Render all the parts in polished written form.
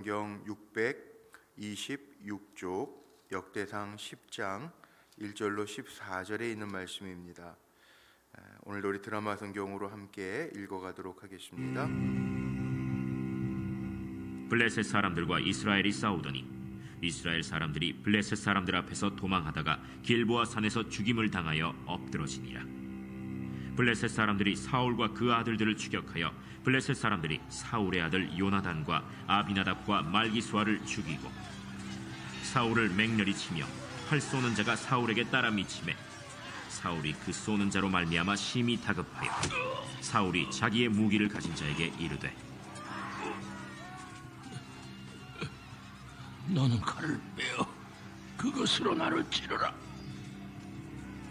경 626쪽 역대상 10장 1절로 14절에 있는 말씀입니다. 오늘도 우리 드라마 성경으로 함께 읽어가도록 하겠습니다. 블레셋 사람들과 이스라엘이 싸우더니 이스라엘 사람들이 블레셋 사람들 앞에서 도망하다가 길보아 산에서 죽임을 당하여 엎드러지니라. 블레셋 사람들이 사울과 그 아들들을 추격하여 블레셋 사람들이 사울의 아들 요나단과 아비나답과 말기수아를 죽이고 사울을 맹렬히 치며 활 쏘는 자가 사울에게 따라 미치매 사울이 그 쏘는 자로 말미암아 심히 다급하여 사울이 자기의 무기를 가진 자에게 이르되 너는 칼을 빼어 그것으로 나를 찌르라.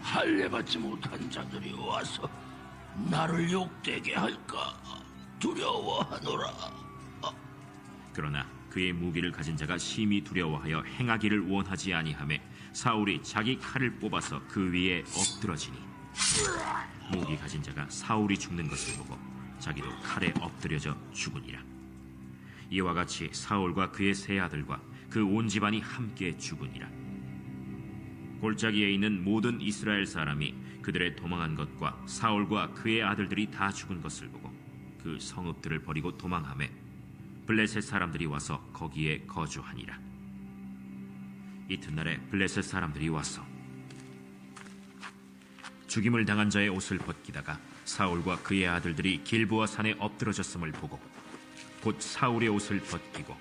할례 받지 못한 자들이 와서 나를 욕되게 할까 두려워하노라. 그러나 그의 무기를 가진 자가 심히 두려워하여 행하기를 원하지 아니하매 사울이 자기 칼을 뽑아서 그 위에 엎드러지니 무기 가진 자가 사울이 죽는 것을 보고 자기도 칼에 엎드려져 죽으니라. 이와 같이 사울과 그의 세 아들과 그 온 집안이 함께 죽으니라. 골짜기에 있는 모든 이스라엘 사람이 그들의 도망한 것과 사울과 그의 아들들이 다 죽은 것을 보고 그 성읍들을 버리고 도망하매 블레셋 사람들이 와서 거기에 거주하니라. 이튿날에 블레셋 사람들이 와서 죽임을 당한 자의 옷을 벗기다가 사울과 그의 아들들이 길보아 산에 엎드러졌음을 보고 곧 사울의 옷을 벗기고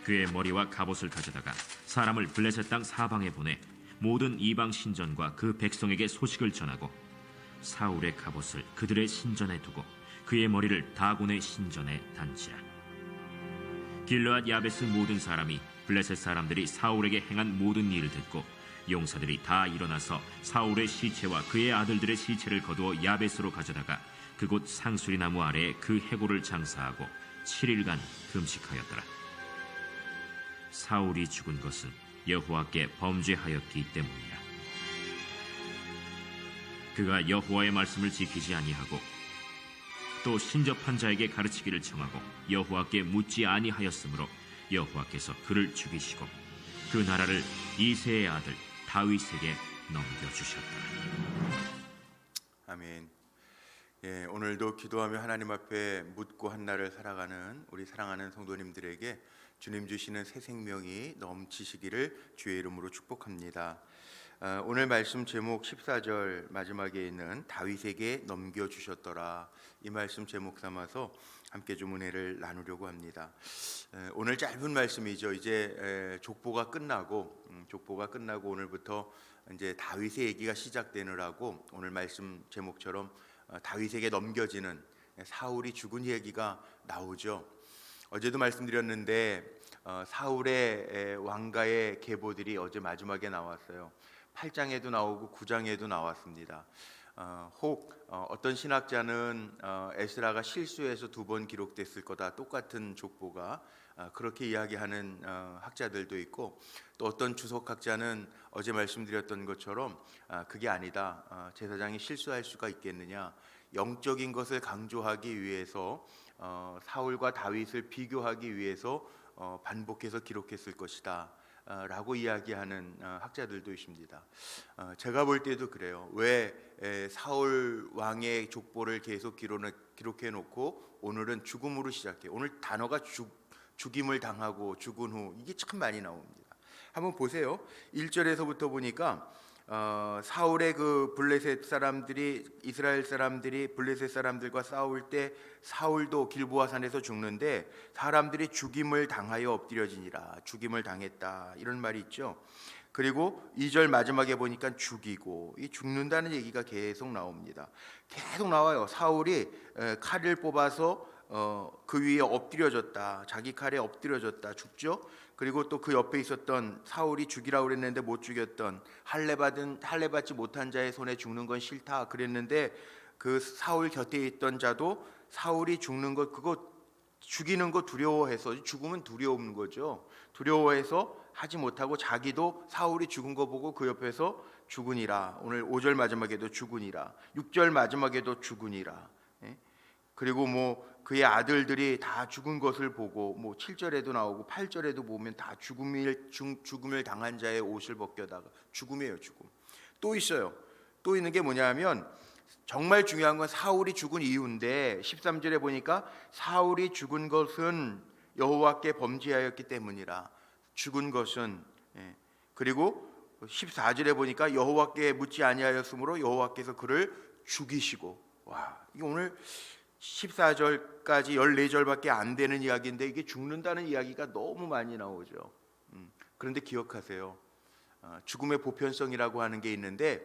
그의 머리와 갑옷을 가져다가 사람을 블레셋 땅 사방에 보내 모든 이방 신전과 그 백성에게 소식을 전하고 사울의 갑옷을 그들의 신전에 두고 그의 머리를 다곤의 신전에 단지라. 길르앗 야베스 모든 사람이 블레셋 사람들이 사울에게 행한 모든 일을 듣고 용사들이 다 일어나서 사울의 시체와 그의 아들들의 시체를 거두어 야베스로 가져다가 그곳 상수리 나무 아래에 그 해골을 장사하고 7일간 금식하였더라. 사울이 죽은 것은 여호와께 범죄하였기 때문이라. 그가 여호와의 말씀을 지키지 아니하고 또 신접한 자에게 가르치기를 청하고 여호와께 묻지 아니하였으므로 여호와께서 그를 죽이시고 그 나라를 이새의 아들 다윗에게 넘겨주셨더라. 아멘. 오늘도 기도하며 하나님 앞에 묻고 한 날을 살아가는 우리 사랑하는 성도님들에게 주님 주시는 새 생명이 넘치시기를 주의 이름으로 축복합니다. 오늘 말씀 제목 14절 마지막에 있는 다윗에게 넘겨주셨더라, 이 말씀 제목 삼아서 함께 좀 은혜를 나누려고 합니다. 오늘 짧은 말씀이죠. 이제 족보가 끝나고 오늘부터 이제 다윗의 얘기가 시작되느라고 오늘 말씀 제목처럼 다윗에게 넘겨지는 사울이 죽은 얘기가 나오죠. 어제도 말씀드렸는데 사울의 왕가의 계보들이 어제 마지막에 나왔어요. 8장에도 나오고 9장에도 나왔습니다. 혹 어떤 신학자는 에스라가 실수해서 2번 기록됐을 거다, 똑같은 족보가, 그렇게 이야기하는 학자들도 있고, 또 어떤 주석학자는 어제 말씀드렸던 것처럼 그게 아니다, 제사장이 실수할 수가 있겠느냐, 영적인 것을 강조하기 위해서 사울과 다윗을 비교하기 위해서 반복해서 기록했을 것이다 라고 이야기하는 학자들도 있습니다. 제가 볼 때도 그래요. 왜 사울 왕의 족보를 계속 기록해 놓고 오늘은 죽음으로 시작해요. 오늘 단어가 죽임을 당하고 죽은 후, 이게 참 많이 나옵니다. 한번 보세요. 1절에서부터 보니까 사울의 그 블레셋 사람들이, 이스라엘 사람들이 블레셋 사람들과 싸울 때 사울도 길보아 산에서 죽는데 사람들이 죽임을 당하여 엎드려지니라, 죽임을 당했다, 이런 말이 있죠. 그리고 2절 마지막에 보니까 죽이고, 이 죽는다는 얘기가 계속 나옵니다. 계속 나와요. 사울이 칼을 뽑아서 그 위에 엎드려졌다, 자기 칼에 엎드려졌다, 죽죠. 그리고 또 그 옆에 있었던, 사울이 죽이라고 그랬는데 못 죽였던, 할례 받지 못한 자의 손에 죽는 건 싫다 그랬는데 그 사울 곁에 있던 자도 사울이 죽는 것, 그거 죽이는 거 두려워해서, 죽으면 두려운 거죠. 두려워해서 하지 못하고 자기도 사울이 죽은 거 보고 그 옆에서 죽으니라. 오늘 5절 마지막에도 죽으니라, 6절 마지막에도 죽으니라. 그리고 뭐 그의 아들들이 다 죽은 것을 보고 뭐 7절에도 나오고 8절에도 보면 다 죽음을 당한 자의 옷을 벗겨다가 죽음이에요, 죽음. 또 있어요. 또 있는 게 뭐냐면 정말 중요한 건 사울이 죽은 이유인데 13절에 보니까 사울이 죽은 것은 여호와께 범죄하였기 때문이라. 죽은 것은 그리고 14절에 보니까 여호와께 묻지 아니하였으므로 여호와께서 그를 죽이시고. 와, 이게 오늘 14절까지 14절밖에 안 되는 이야기인데 이게 죽는다는 이야기가 너무 많이 나오죠. 그런데 기억하세요. 죽음의 보편성이라고 하는 게 있는데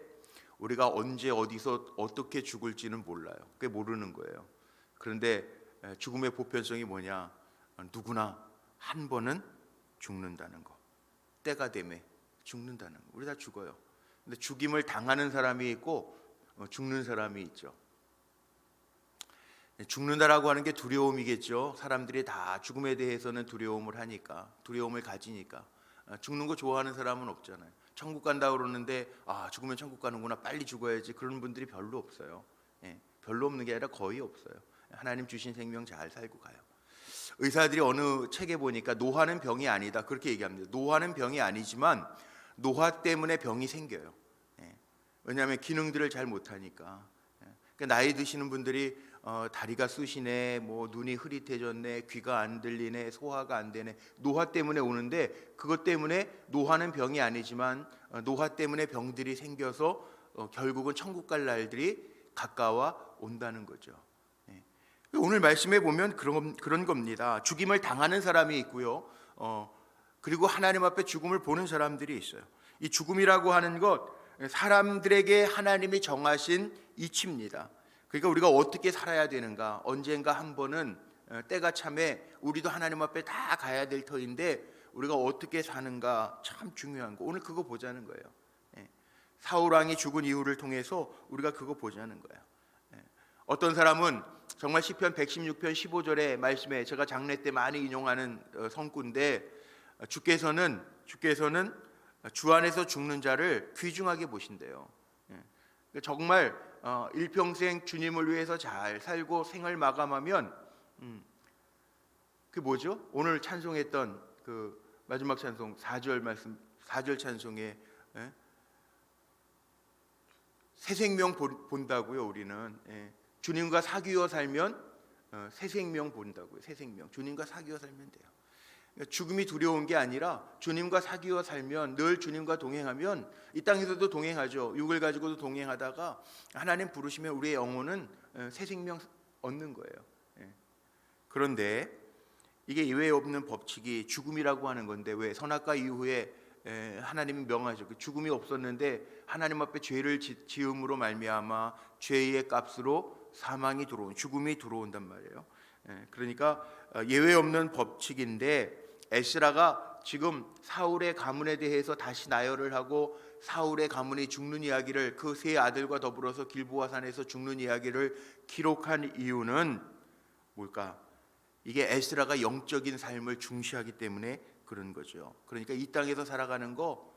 우리가 언제 어디서 어떻게 죽을지는 몰라요. 그게 모르는 거예요. 그런데 죽음의 보편성이 뭐냐? 누구나 한 번은 죽는다는 거. 때가 되면 죽는다는 거. 우리 다 죽어요. 근데 죽임을 당하는 사람이 있고 죽는 사람이 있죠. 죽는다라고 하는 게 두려움이겠죠. 사람들이 다 죽음에 대해서는 두려움을 하니까, 두려움을 가지니까. 죽는 거 좋아하는 사람은 없잖아요. 천국 간다 그러는데 죽으면 천국 가는구나, 빨리 죽어야지, 그런 분들이 별로 없어요. 별로 없는 게 아니라 거의 없어요. 하나님 주신 생명 잘 살고 가요. 의사들이 어느 책에 보니까 노화는 병이 아니다 그렇게 얘기합니다. 노화는 병이 아니지만 노화 때문에 병이 생겨요. 왜냐하면 기능들을 잘 못하니까. 그러니까 나이 드시는 분들이 다리가 쑤시네, 뭐 눈이 흐릿해졌네, 귀가 안 들리네, 소화가 안 되네, 노화 때문에 오는데, 그것 때문에 노화는 병이 아니지만 노화 때문에 병들이 생겨서 결국은 천국 갈 날들이 가까워 온다는 거죠. 오늘 말씀에 보면 그런 겁니다. 죽임을 당하는 사람이 있고요. 그리고 하나님 앞에 죽음을 보는 사람들이 있어요. 이 죽음이라고 하는 것, 사람들에게 하나님이 정하신 이치입니다. 그러니까 우리가 어떻게 살아야 되는가, 언젠가 한 번은 때가 참에 우리도 하나님 앞에 다 가야 될 터인데 우리가 어떻게 사는가 참 중요한 거. 오늘 그거 보자는 거예요. 사울 왕이 죽은 이유를 통해서 우리가 그거 보자는 거예요. 어떤 사람은 정말 시편 116편 15절의 말씀에 제가 장례 때 많이 인용하는 성구인데, 주께서는 주 안에서 죽는 자를 귀중하게 보신대요. 정말 일평생 주님을 위해서 잘 살고 생을 마감하면 그 뭐죠? 오늘 찬송했던 그 마지막 찬송 4절 말씀, 4절 찬송에 새 생명 본다고요. 우리는 주님과 사귀어 살면 새 생명 본다고요. 새 생명. 주님과 사귀어 살면 돼요. 그러니까 죽음이 두려운 게 아니라 주님과 사귀어 살면, 늘 주님과 동행하면, 이 땅에서도 동행하죠. 육을 가지고도 동행하다가 하나님 부르시면 우리의 영혼은 새 생명 얻는 거예요. 그런데 이게 예외 없는 법칙이 죽음이라고 하는 건데, 왜 선악과 이후에 하나님이 명하죠. 죽음이 없었는데 하나님 앞에 죄를 지음으로 말미암아 죄의 값으로 사망이 들어온, 죽음이 들어온단 말이에요. 그러니까 예외 없는 법칙인데, 에스라가 지금 사울의 가문에 대해서 다시 나열을 하고 사울의 가문이 죽는 이야기를, 그 세 아들과 더불어서 길보아 산에서 죽는 이야기를 기록한 이유는 뭘까? 이게 에스라가 영적인 삶을 중시하기 때문에 그런 거죠. 그러니까 이 땅에서 살아가는 거,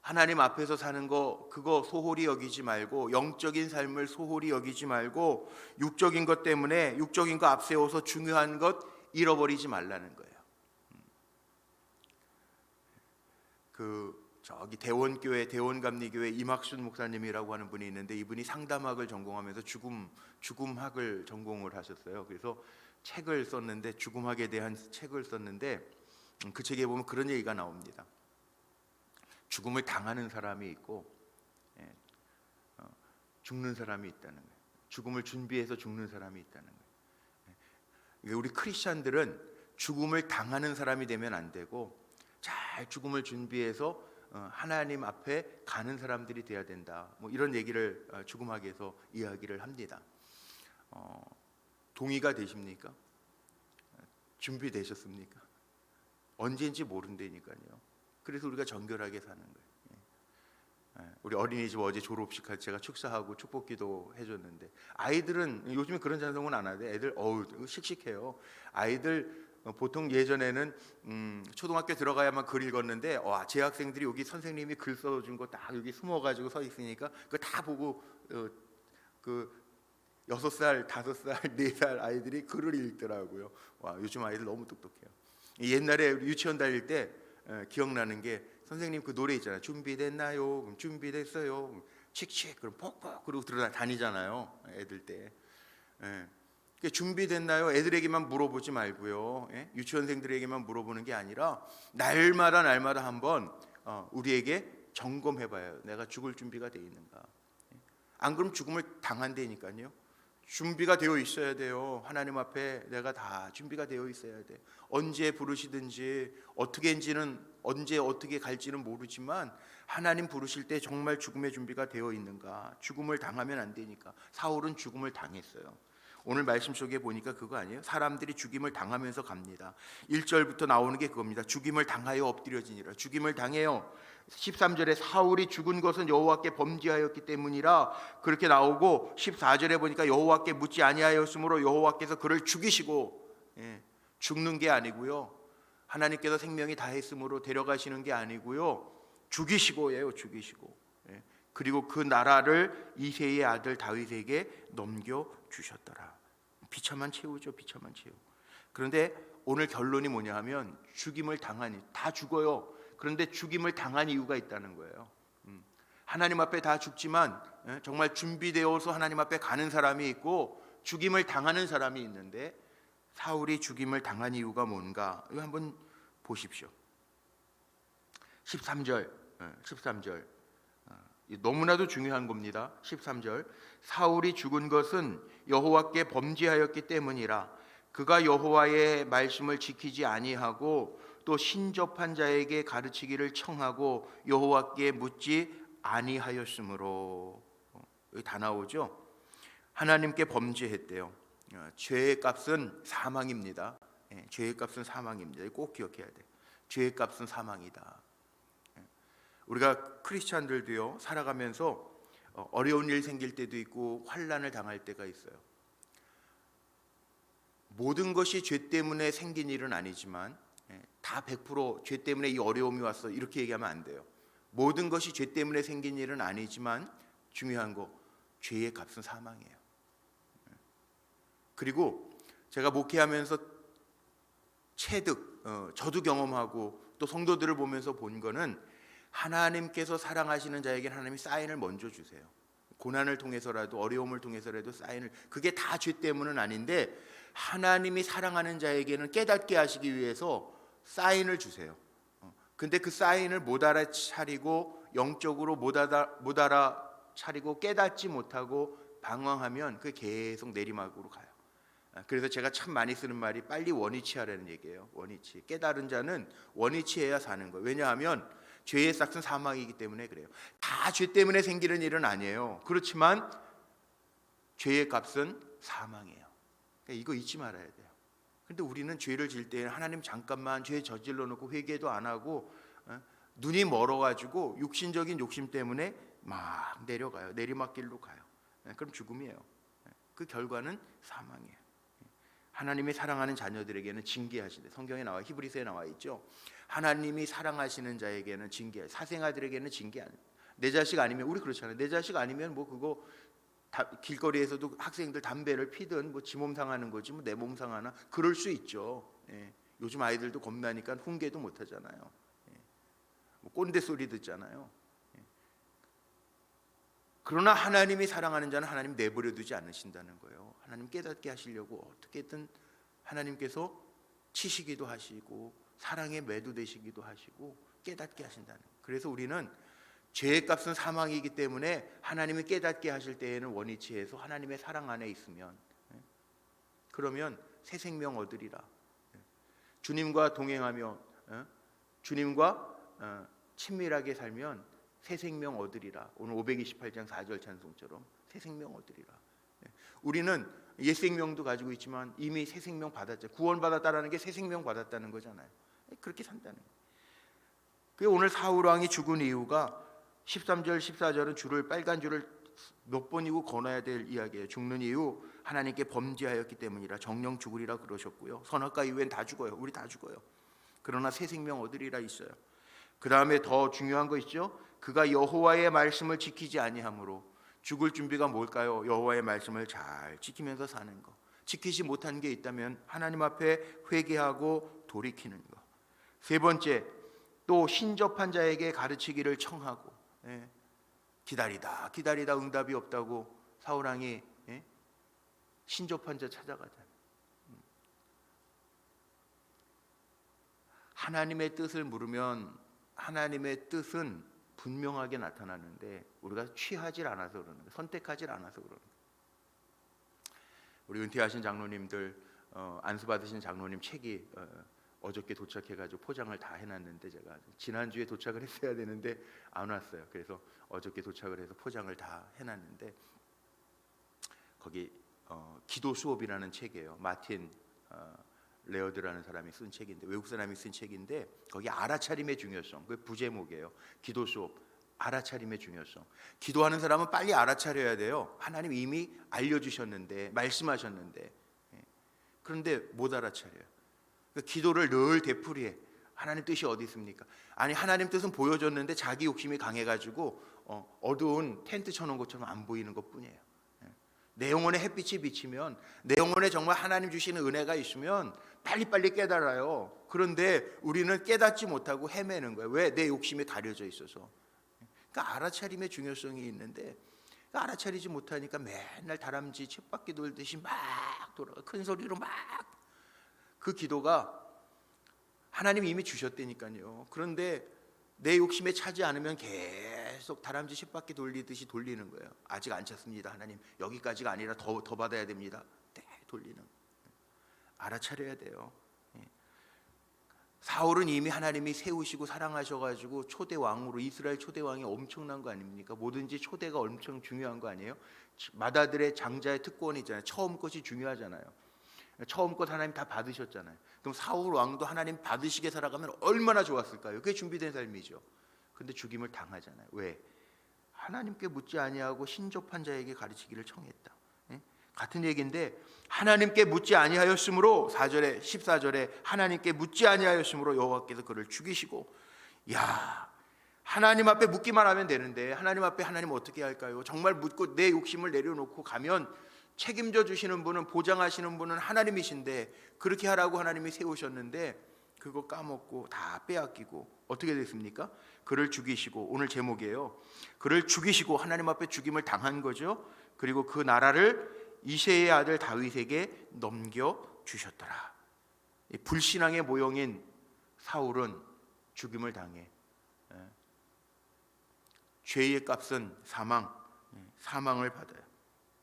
하나님 앞에서 사는 거, 그거 소홀히 여기지 말고, 영적인 삶을 소홀히 여기지 말고, 육적인 것 때문에 육적인 거 앞세워서 중요한 것 잃어버리지 말라는 거예요. 저기 대원교회, 대원감리교회 이막순 목사님이라고 하는 분이 있는데, 이분이 상담학을 전공하면서 죽음학을 전공을 하셨어요. 그래서 책을 썼는데, 죽음학에 대한 책을 썼는데, 그 책에 보면 그런 얘기가 나옵니다. 죽음을 당하는 사람이 있고 죽는 사람이 있다는 거예요. 죽음을 준비해서 죽는 사람이 있다는 거예요. 우리 크리스천들은 죽음을 당하는 사람이 되면 안 되고, 잘 죽음을 준비해서 하나님 앞에 가는 사람들이 돼야 된다. 뭐 이런 얘기를 죽음학에서 이야기를 합니다. 동의가 되십니까? 준비되셨습니까? 언제인지 모른다니까요. 그래서 우리가 정결하게 사는 거예요. 우리 어린이집 어제 졸업식 제가 축사하고 축복기도 해줬는데, 아이들은 요즘에 그런 찬송은 안 하는데, 애들 씩씩해요. 아이들 보통 예전에는 초등학교 들어가야만 글 읽었는데, 재학생들이 여기 선생님이 글 써준 거 딱 여기 숨어가지고 서 있으니까 그거 다 보고 6살, 5살, 4살 아이들이 글을 읽더라고요. 와, 요즘 아이들 너무 똑똑해요. 옛날에 우리 유치원 다닐 때 기억나는 게 선생님 그 노래 있잖아요. 준비됐나요? 그럼 준비됐어요. 그럼 칙칙 그럼 퍽퍽 그러고 다니잖아요. 애들 때. 준비됐나요? 애들에게만 물어보지 말고요. 유치원생들에게만 물어보는 게 아니라 날마다 한번 우리에게 점검해봐요. 내가 죽을 준비가 돼 있는가? 안 그럼 죽음을 당한다니까요. 준비가 되어 있어야 돼요. 하나님 앞에 내가 다 준비가 되어 있어야 돼. 언제 부르시든지 언제 어떻게 갈지는 모르지만 하나님 부르실 때 정말 죽음의 준비가 되어 있는가? 죽음을 당하면 안 되니까. 사울은 죽음을 당했어요. 오늘 말씀 속에 보니까 그거 아니에요? 사람들이 죽임을 당하면서 갑니다. 1절부터 나오는 게 그겁니다. 죽임을 당하여 엎드려지니라. 죽임을 당해요. 13절에 사울이 죽은 것은 여호와께 범죄하였기 때문이라 그렇게 나오고, 14절에 보니까 여호와께 묻지 아니하였으므로 여호와께서 그를 죽이시고, 죽는 게 아니고요, 하나님께서 생명이 다했으므로 데려가시는 게 아니고요, 죽이시고예요. 죽이시고. 그리고 그 나라를 이새의 아들 다윗에게 넘겨주셨더라. 비참한 최후죠. 비참한 최후. 그런데 오늘 결론이 뭐냐 하면, 죽임을 당하니 다 죽어요. 그런데 죽임을 당한 이유가 있다는 거예요. 하나님 앞에 다 죽지만 정말 준비되어서 하나님 앞에 가는 사람이 있고 죽임을 당하는 사람이 있는데, 사울이 죽임을 당한 이유가 뭔가 이거 한번 보십시오. 13절 너무나도 중요한 겁니다. 13절 사울이 죽은 것은 여호와께 범죄하였기 때문이라 그가 여호와의 말씀을 지키지 아니하고 또 신접한 자에게 가르치기를 청하고 여호와께 묻지 아니하였으므로. 여기 다 나오죠. 하나님께 범죄했대요. 죄의 값은 사망입니다. 죄의 값은 사망입니다. 꼭 기억해야 돼. 죄의 값은 사망이다. 우리가 크리스찬들도요, 살아가면서 어려운 일 생길 때도 있고 환난을 당할 때가 있어요. 모든 것이 죄 때문에 생긴 일은 아니지만 다 100% 죄 때문에 이 어려움이 왔어 이렇게 얘기하면 안 돼요. 모든 것이 죄 때문에 생긴 일은 아니지만 중요한 거, 죄의 값은 사망이에요. 그리고 제가 목회하면서 체득, 저도 경험하고 또 성도들을 보면서 본 거는, 하나님께서 사랑하시는 자에게는 하나님이 사인을 먼저 주세요. 고난을 통해서라도, 어려움을 통해서라도 사인을, 그게 다 죄 때문은 아닌데 하나님이 사랑하는 자에게는 깨닫게 하시기 위해서 사인을 주세요. 근데 그 사인을 못 알아차리고, 영적으로 못 알아차리고 깨닫지 못하고 방황하면 그 계속 내리막으로 가요. 그래서 제가 참 많이 쓰는 말이 빨리 원위치하라는 얘기예요. 원위치. 깨달은 자는 원위치해야 사는 거예요. 왜냐하면 죄의 싹은 사망이기 때문에 그래요. 다 죄 때문에 생기는 일은 아니에요. 그렇지만 죄의 값은 사망이에요. 그러니까 이거 잊지 말아야 돼요. 근데 우리는 죄를 지을 때 하나님 잠깐만 죄 저질러 놓고 회개도 안 하고 눈이 멀어가지고 육신적인 욕심 때문에 막 내려가요. 내리막길로 가요. 그럼 죽음이에요. 그 결과는 사망이에요. 하나님이 사랑하는 자녀들에게는 징계하시대. 성경에 나와, 히브리서에 나와 있죠. 하나님이 사랑하시는 자에게는 징계, 사생아들에게는 징계 아니에요. 내 자식 아니면, 우리 그렇잖아요. 내 자식 아니면 뭐 그거 길거리에서도 학생들 담배를 피든 뭐 지 몸 상하는 거지 뭐 내 몸 상하나, 그럴 수 있죠. 요즘 아이들도 겁나니까 훈계도 못 하잖아요. 뭐 꼰대 소리 듣잖아요. 그러나 하나님이 사랑하는 자는 하나님 내버려 두지 않으신다는 거예요. 하나님 깨닫게 하시려고 어떻게든 하나님께서 치시기도 하시고 사랑에 매도되시기도 하시고 깨닫게 하신다는 거예요. 그래서 우리는 죄의 값은 사망이기 때문에 하나님이 깨닫게 하실 때에는 원위치해서 하나님의 사랑 안에 있으면, 그러면 새 생명 얻으리라. 주님과 동행하며 주님과 친밀하게 살면 새 생명 얻으리라. 오늘 528장 4절 찬송처럼 새 생명 얻으리라. 우리는 옛 생명도 가지고 있지만 이미 새 생명 받았잖아요. 구원받았다라는 게 새 생명 받았다는 거잖아요. 그렇게 산다는 거예요. 그 오늘 사울 왕이 죽은 이유가 13절 14절은 줄을, 빨간 줄을 몇 번이고 건너야 될 이야기예요. 죽는 이유, 하나님께 범죄하였기 때문이라 정령 죽으리라 그러셨고요. 선악과 이후엔 다 죽어요. 우리 다 죽어요. 그러나 새 생명 얻으리라 있어요. 그 다음에 더 중요한 거 있죠. 그가 여호와의 말씀을 지키지 아니하므로. 죽을 준비가 뭘까요? 여호와의 말씀을 잘 지키면서 사는 거. 지키지 못한 게 있다면 하나님 앞에 회개하고 돌이키는 거. 세 번째, 또 신접한 자에게 가르치기를 청하고, 기다리다 응답이 없다고 사울왕이 신접한 자 찾아가잖아요. 하나님의 뜻을 물으면 하나님의 뜻은 분명하게 나타나는데 우리가 취하질 않아서 그러는 거예요. 선택하질 않아서 그러는 거예요. 우리 은퇴하신 장로님들, 안수 받으신 장로님 책이 어저께 도착해가지고 포장을 다 해놨는데, 제가 지난주에 도착을 했어야 되는데 안 왔어요. 그래서 어저께 도착을 해서 포장을 다 해놨는데, 거기 기도 수업이라는 책이에요. 마틴 레어드라는 사람이 쓴 책인데, 외국 사람이 쓴 책인데, 거기 알아차림의 중요성, 그 부제목이에요. 기도 수업, 알아차림의 중요성. 기도하는 사람은 빨리 알아차려야 돼요. 하나님 이미 알려주셨는데, 말씀하셨는데, 그런데 못 알아차려요. 그러니까 기도를 늘 되풀이해. 하나님 뜻이 어디 있습니까? 아니, 하나님 뜻은 보여줬는데 자기 욕심이 강해가지고 어두운 텐트 쳐놓은 것처럼 안 보이는 것뿐이에요. 내 영혼에 햇빛이 비치면, 내 영혼에 정말 하나님 주시는 은혜가 있으면 빨리빨리 깨달아요. 그런데 우리는 깨닫지 못하고 헤매는 거예요. 왜? 내 욕심이 가려져 있어서. 그러니까 알아차림의 중요성이 있는데, 알아차리지 못하니까 맨날 다람쥐 쳇바퀴 돌듯이 막 돌아가, 큰 소리로 막. 그 기도가 하나님이 이미 주셨다니까요. 그런데 내 욕심에 차지 않으면 계속 다람쥐 쳇바퀴 돌리듯이 돌리는 거예요. 아직 안 찼습니다, 하나님. 여기까지가 아니라 더 받아야 됩니다. 돌리는. 알아차려야 돼요. 사울은 이미 하나님이 세우시고 사랑하셔가지고 초대 왕으로, 이스라엘 초대 왕이 엄청난 거 아닙니까? 뭐든지 초대가 엄청 중요한 거 아니에요? 맏아들의 장자의 특권이잖아요. 처음 것이 중요하잖아요. 처음 것 하나님 다 받으셨잖아요. 그럼 사울 왕도 하나님 받으시게 살아가면 얼마나 좋았을까요? 그게 준비된 삶이죠. 근데 죽임을 당하잖아요. 왜? 하나님께 묻지 아니하고 신접한 자에게 가르치기를 청했다. 같은 얘기인데, 하나님께 묻지 아니하였으므로 4절에 14절에 하나님께 묻지 아니하였으므로 여호와께서 그를 죽이시고. 야, 하나님 앞에 묻기만 하면 되는데 하나님 앞에 하나님 어떻게 할까요? 정말 묻고 내 욕심을 내려놓고 가면 책임져 주시는 분은, 보장하시는 분은 하나님이신데, 그렇게 하라고 하나님이 세우셨는데 그거 까먹고 다 빼앗기고 어떻게 됐습니까? 그를 죽이시고, 오늘 제목이에요. 그를 죽이시고 하나님 앞에 죽임을 당한 거죠. 그리고 그 나라를 이새의 아들 다윗에게 넘겨 주셨더라. 불신앙의 모형인 사울은 죽임을 당해. 죄의 값은 사망을 받아요.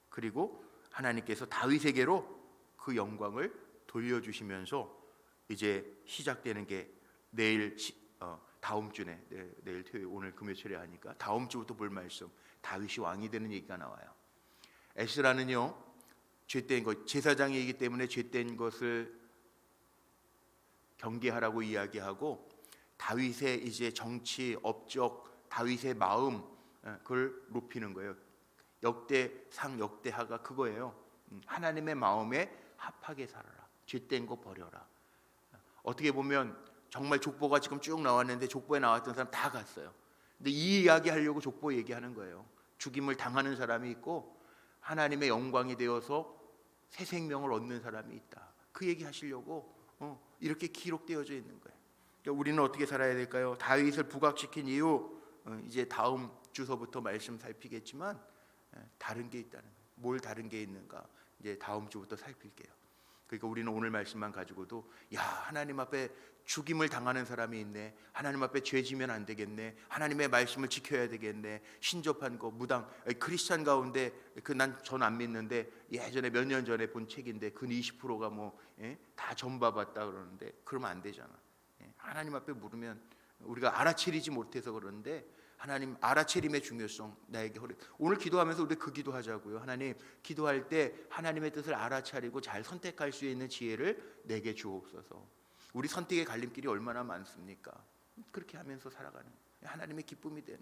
그리고 하나님께서 다윗에게로 그 영광을 돌려주시면서 이제 시작되는 게 내일, 다음 주네, 내일 토요일, 오늘 금요일에 하니까 다음 주부터 볼 말씀, 다윗이 왕이 되는 얘기가 나와요. 에스라는요, 죄된 것, 제사장이기 때문에 죄된 것을 경계하라고 이야기하고, 다윗의 이제 정치, 업적, 다윗의 마음, 그걸 높이는 거예요. 역대상, 역대하가 그거예요. 하나님의 마음에 합하게 살아라. 죄된 거 버려라. 어떻게 보면 정말 족보가 지금 쭉 나왔는데 족보에 나왔던 사람 다 갔어요. 근데 이 이야기 하려고 족보 얘기하는 거예요. 죽임을 당하는 사람이 있고 하나님의 영광이 되어서 새 생명을 얻는 사람이 있다. 그 얘기 하시려고 이렇게 기록되어져 있는 거예요. 그러니까 우리는 어떻게 살아야 될까요? 다윗을 부각시킨 이유, 이제 다음 주서부터 말씀 살피겠지만 다른 게 있다는 거예요. 뭘 다른 게 있는가? 이제 다음 주부터 살필게요. 그러니까 우리는 오늘 말씀만 가지고도, 야, 하나님 앞에 죽임을 당하는 사람이 있네. 하나님 앞에 죄 지면 안 되겠네. 하나님의 말씀을 지켜야 되겠네. 신접한 거, 무당, 크리스찬 가운데 전 안 믿는데 예전에 몇 년 전에 본 책인데 근 20%가 다 전봐봤다 그러는데, 그러면 안 되잖아. 하나님 앞에 물으면 우리가 알아채리지 못해서 그러는데, 하나님 알아채림의 중요성 나에게 오늘 기도하면서 우리 그 기도하자고요. 하나님, 기도할 때 하나님의 뜻을 알아차리고 잘 선택할 수 있는 지혜를 내게 주옵소서. 우리 선택의 갈림길이 얼마나 많습니까? 그렇게 하면서 살아가는 하나님의 기쁨이 되는,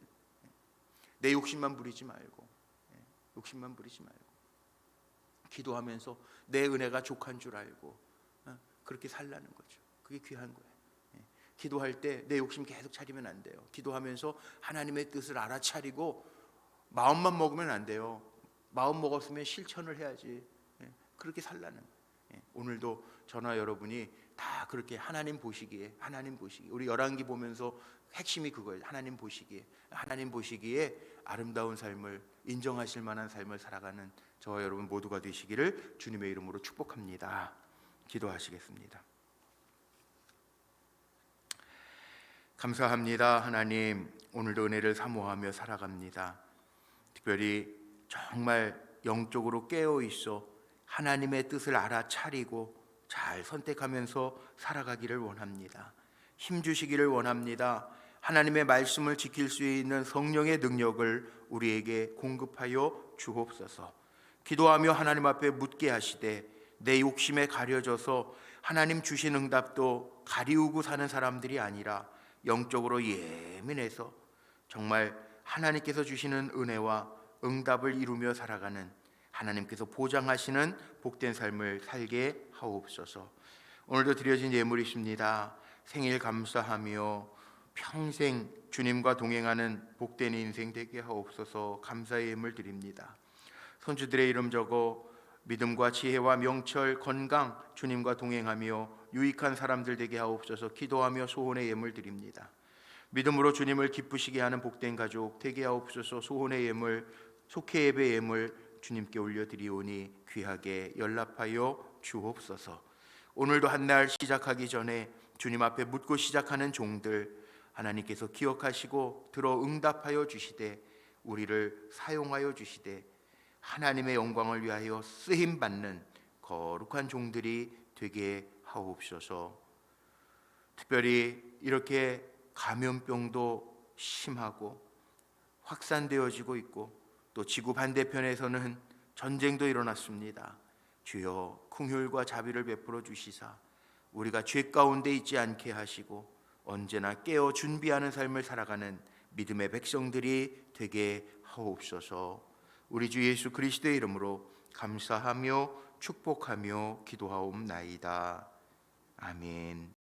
내 욕심만 부리지 말고, 욕심만 부리지 말고 기도하면서 내 은혜가 족한 줄 알고 그렇게 살라는 거죠. 그게 귀한 거예요. 기도할 때 내 욕심 계속 차리면 안 돼요. 기도하면서 하나님의 뜻을 알아차리고 마음만 먹으면 안 돼요. 마음 먹었으면 실천을 해야지. 그렇게 살라는. 오늘도 저나 여러분이 다 그렇게 하나님 보시기에 우리 열왕기 보면서 핵심이 그거예요. 하나님 보시기에 아름다운 삶을 인정하실 만한 삶을 살아가는 저와 여러분 모두가 되시기를 주님의 이름으로 축복합니다. 기도하시겠습니다. 감사합니다. 하나님, 오늘도 은혜를 사모하며 살아갑니다. 특별히 정말 영적으로 깨어 있어 하나님의 뜻을 알아차리고 잘 선택하면서 살아가기를 원합니다. 힘 주시기를 원합니다. 하나님의 말씀을 지킬 수 있는 성령의 능력을 우리에게 공급하여 주옵소서. 기도하며 하나님 앞에 묻게 하시되 내 욕심에 가려져서 하나님 주신 응답도 가리우고 사는 사람들이 아니라 영적으로 예민해서 정말 하나님께서 주시는 은혜와 응답을 이루며 살아가는, 하나님께서 보장하시는 복된 삶을 살게 하옵소서. 오늘도 드려진 예물이십니다. 생일 감사하며 평생 주님과 동행하는 복된 인생 되게 하옵소서. 감사의 예물 드립니다. 손주들의 이름 적어 믿음과 지혜와 명철, 건강, 주님과 동행하며 유익한 사람들 되게 하옵소서. 기도하며 소원의 예물 드립니다. 믿음으로 주님을 기쁘시게 하는 복된 가족 되게 하옵소서. 소원의 예물, 속회 예배 예물 주님께 올려드리오니 귀하게 연락하여 주옵소서. 오늘도 한 날 시작하기 전에 주님 앞에 묻고 시작하는 종들 하나님께서 기억하시고 들어 응답하여 주시되 우리를 사용하여 주시되 하나님의 영광을 위하여 쓰임받는 거룩한 종들이 되게 하옵소서. 특별히 이렇게 감염병도 심하고 확산되어지고 있고 또 지구 반대편에서는 전쟁도 일어났습니다. 주여 긍휼과 자비를 베풀어 주시사 우리가 죄 가운데 있지 않게 하시고 언제나 깨어 준비하는 삶을 살아가는 믿음의 백성들이 되게 하옵소서. 우리 주 예수 그리스도의 이름으로 감사하며 축복하며 기도하옵나이다. 아멘.